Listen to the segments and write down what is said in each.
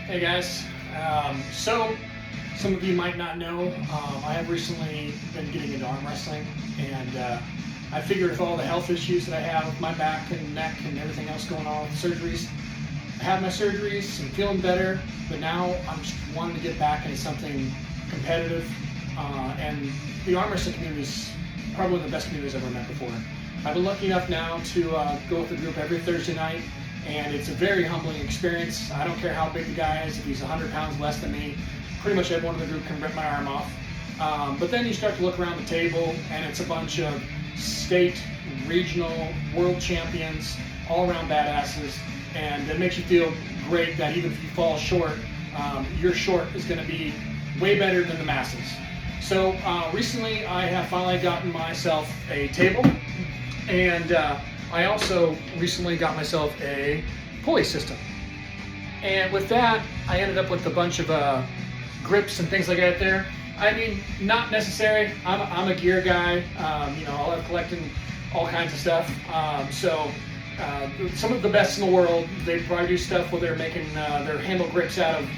Hey guys, so some of you might not know, I have recently been getting into arm wrestling, and I figured with all the health issues that I have with my back and neck and everything else going on with surgeries, I had my surgeries, I'm feeling better, but now I'm just wanting to get back into something competitive, and the arm wrestling community is probably one of the best communities I've ever met before. I've been lucky enough now to go with the group every Thursday night, and it's a very humbling experience. I don't care how big the guy is, if he's 100 pounds less than me, pretty much everyone in the group can rip my arm off. But then you start to look around the table, and it's a bunch of state, regional, world champions, all around badasses, and it makes you feel great that even if you fall short, your short is going to be way better than the masses. So recently I have finally gotten myself a table, and I also recently got myself a pulley system. And with that, I ended up with a bunch of grips and things like that there. I mean, not necessary. I'm a gear guy. I love collecting all kinds of stuff. Some of the best in the world, they probably do stuff where they're making their handle grips out of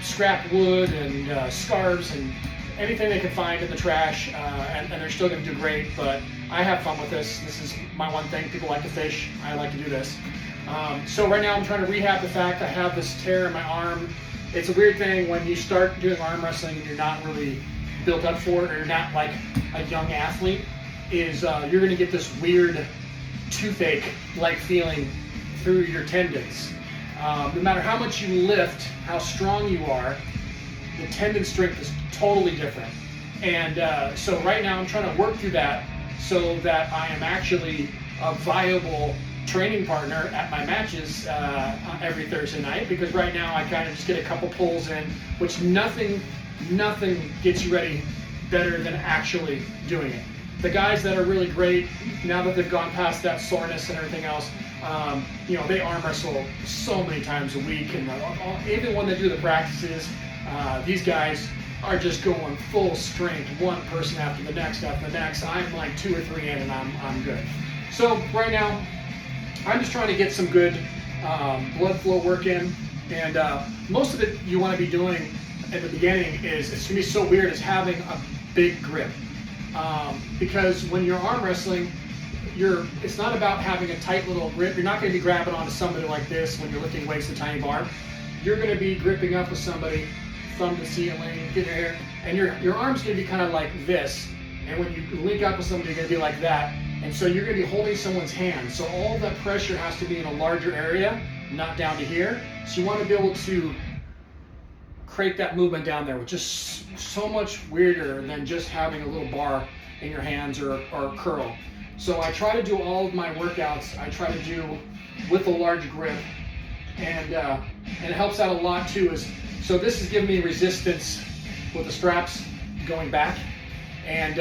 scrap wood and scarves and anything they can find in the trash, and they're still going to do great. But I have fun with this. This is my one thing. People like to fish. I like to do this. So right now I'm trying to rehab the fact I have this tear in my arm. It's a weird thing when you start doing arm wrestling and you're not really built up for it, or you're not like a young athlete, is you're going to get this weird toothache-like feeling through your tendons. No matter how much you lift, how strong you are, the tendon strength is totally different. And so right now I'm trying to work through that so that I am actually a viable training partner at my matches every Thursday night, because right now I kind of just get a couple pulls in, which nothing gets you ready better than actually doing it. The guys that are really great, now that they've gone past that soreness and everything else, they arm wrestle so many times a week, and even when they do the practices, these guys are just going full strength, one person after the next after the next. I'm like 2 or 3 in, and I'm good. So right now, I'm just trying to get some good blood flow work in, and most of it you want to be doing at the beginning is, it's going to be so weird, is having a big grip. Because when you're arm wrestling, it's not about having a tight little grip. You're not going to be grabbing onto somebody like this when you're lifting weights with a tiny bar. You're going to be gripping up with somebody, thumb to ceiling, get your hair, and your arm's going to be kind of like this. And when you link up with somebody, you're going to be like that. And so you're going to be holding someone's hand. So all that pressure has to be in a larger area, not down to here. So you want to be able to create that movement down there, which is so much weirder than just having a little bar in your hands or curl. So I try to do all of my workouts, I try to do with a large grip, and it helps out a lot too. So this is giving me resistance with the straps going back, and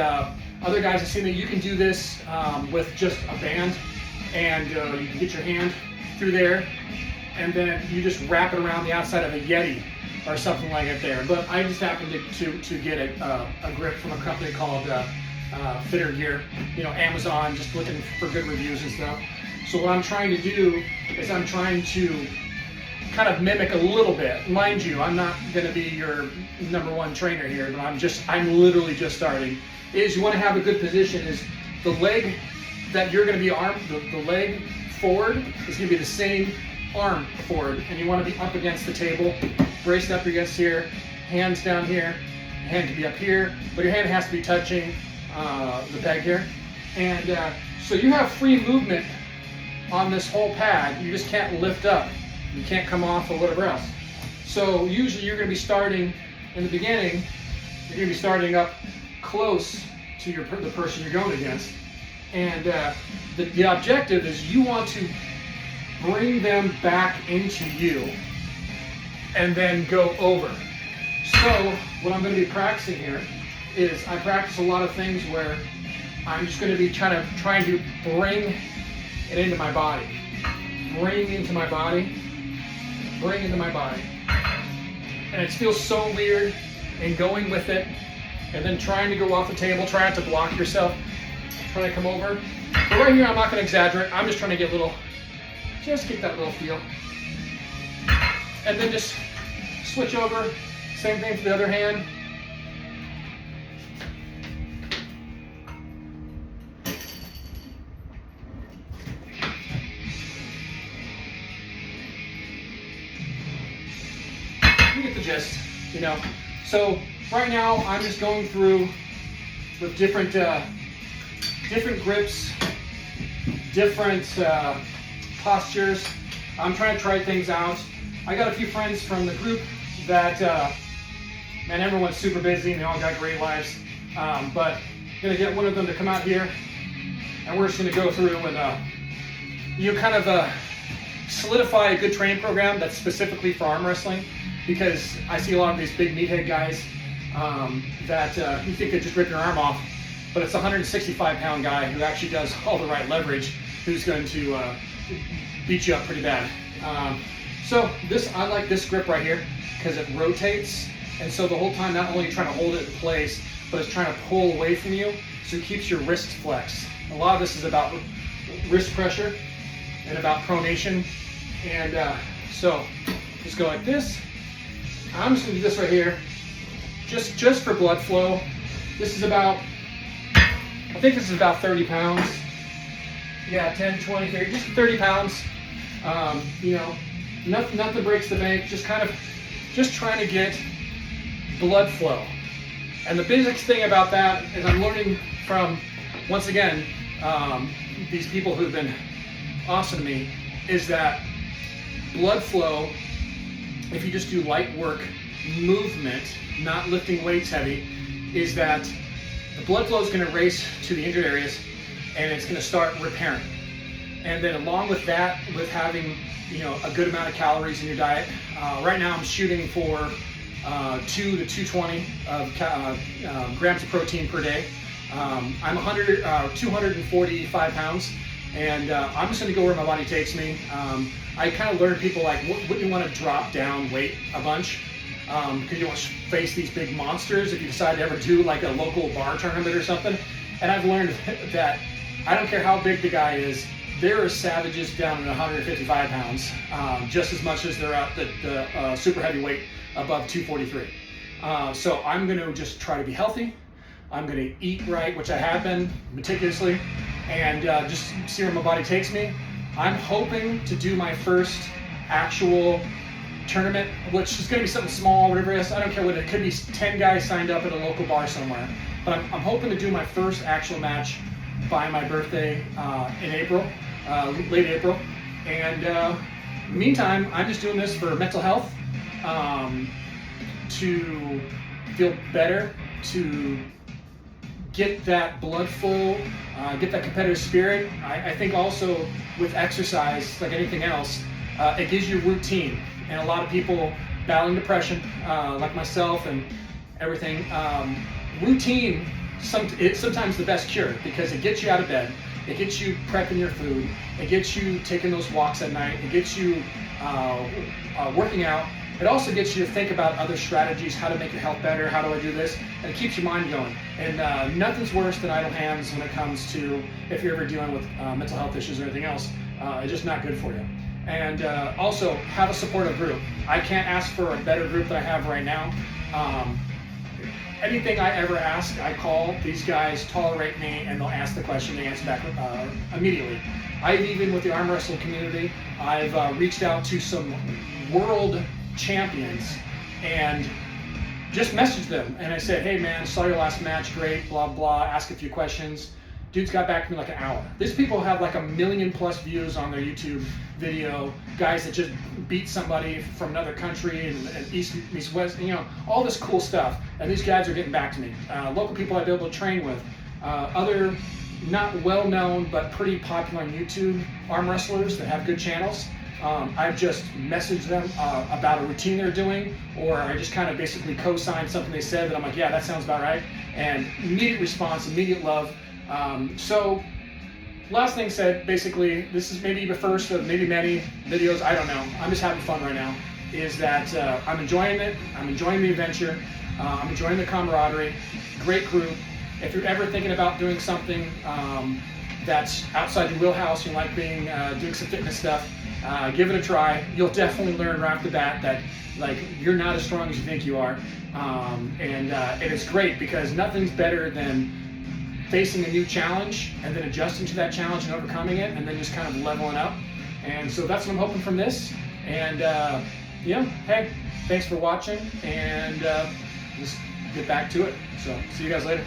other guys have seen that you can do this with just a band, and you can get your hand through there, and then you just wrap it around the outside of a Yeti or something like that there. But I just happened to get a grip from a company called Fitter Gear, Amazon, just looking for good reviews and stuff. So what I'm trying to do is I'm trying to kind of mimic a little bit. Mind you, I'm not going to be your #1 trainer here, but I'm literally just starting. Is you want to have a good position, is the leg that you're going to be the leg forward is going to be the same arm forward, and you want to be up against the table, braced up against here, hands down here, hand to be up here, but your hand has to be touching the peg here. And so you have free movement on this whole pad. You just can't lift up. You can't come off or whatever else. So usually you're going to be starting in the beginning, you're going to be starting up close to the person you're going against. And the objective is you want to bring them back into you and then go over. So what I'm going to be practicing here is I practice a lot of things where I'm just going to be trying to bring it into my body. Bring into my body. Bring into my body. And it feels so weird in going with it and then trying to go off the table, trying to block yourself, trying to come over. But right here, I'm not going to exaggerate. I'm just trying to get that little feel. And then just switch over, same thing for the other hand. You get the gist, you know. So right now I'm just going through with different grips, different postures. I'm trying to try things out. I got a few friends from the group that, man, everyone's super busy and they all got great lives. But I'm gonna get one of them to come out here, and we're just gonna go through and you kind of solidify a good training program that's specifically for arm wrestling, because I see a lot of these big meathead guys that you think they just rip your arm off, but it's a 165-pound guy who actually does all the right leverage who's going to beat you up pretty bad. So I like this grip right here because it rotates, and so the whole time not only are you trying to hold it in place, but it's trying to pull away from you, so it keeps your wrists flexed. A lot of this is about wrist pressure and about pronation, and so just go like this. I'm just going to do this right here, just for blood flow. This is about, I think this is about 30 pounds. Yeah, 10, 20, 30, just 30 pounds. You know, nothing breaks the bank, just trying to get blood flow. And the biggest thing about that is I'm learning from, once again, these people who've been awesome to me, is that blood flow, if you just do light work, movement, not lifting weights heavy, is that the blood flow is going to race to the injured areas and it's going to start repairing. And then along with that, with having, you know, a good amount of calories in your diet, right now I'm shooting for 2 to 220 grams of protein per day. I'm 245 pounds, and I'm just going to go where my body takes me. I kind of learned people like, wouldn't you want to drop down weight a bunch? Because you don't want to face these big monsters if you decide to ever do like a local bar tournament or something. And I've learned that I don't care how big the guy is, there are savages down at 155 pounds, just as much as they're at the super heavyweight above 243. So I'm going to just try to be healthy. I'm going to eat right, which I have been meticulously, and just see where my body takes me. I'm hoping to do my first actual tournament, which is going to be something small, whatever it is. I don't care what it could be. 10 guys signed up at a local bar somewhere. But I'm hoping to do my first actual match by my birthday in April, late April. And meantime, I'm just doing this for mental health, to feel better, to get that blood flow, get that competitive spirit. I think also with exercise, like anything else, it gives you routine. And a lot of people battling depression, like myself and everything, routine it's sometimes the best cure, because it gets you out of bed, it gets you prepping your food, it gets you taking those walks at night, it gets you working out. It also gets you to think about other strategies, how to make your health better, how do I do this, and it keeps your mind going. And nothing's worse than idle hands when it comes to, if you're ever dealing with mental health issues or anything else, it's just not good for you. And also, have a supportive group. I can't ask for a better group than I have right now. Anything I ever ask, I call. These guys tolerate me, and they'll ask the question, they answer back immediately. I've even, with the arm wrestling community, I've reached out to some world champions and just messaged them, and I said, hey man, saw your last match, great, blah blah, ask a few questions. Dudes got back to me like an hour. These people have like 1 million plus views on their YouTube video, guys that just beat somebody from another country and east, west, you know, all this cool stuff, and these guys are getting back to me. Local people I've been able to train with, other not well known but pretty popular on YouTube arm wrestlers that have good channels. I've just messaged them about a routine they're doing, or I just kind of basically co-signed something they said that I'm like, yeah, that sounds about right, and immediate response, immediate love. So last thing said, basically, this is maybe the first of maybe many videos, I don't know, I'm just having fun right now, is that I'm enjoying it, I'm enjoying the adventure, I'm enjoying the camaraderie, great group. If you're ever thinking about doing something that's outside your wheelhouse, you like doing some fitness stuff, Give it a try. You'll definitely learn right off the bat that like you're not as strong as you think you are, and it's great because nothing's better than facing a new challenge and then adjusting to that challenge and overcoming it, and then just kind of leveling up. And so that's what I'm hoping from this. And hey, thanks for watching, and just get back to it. So see you guys later.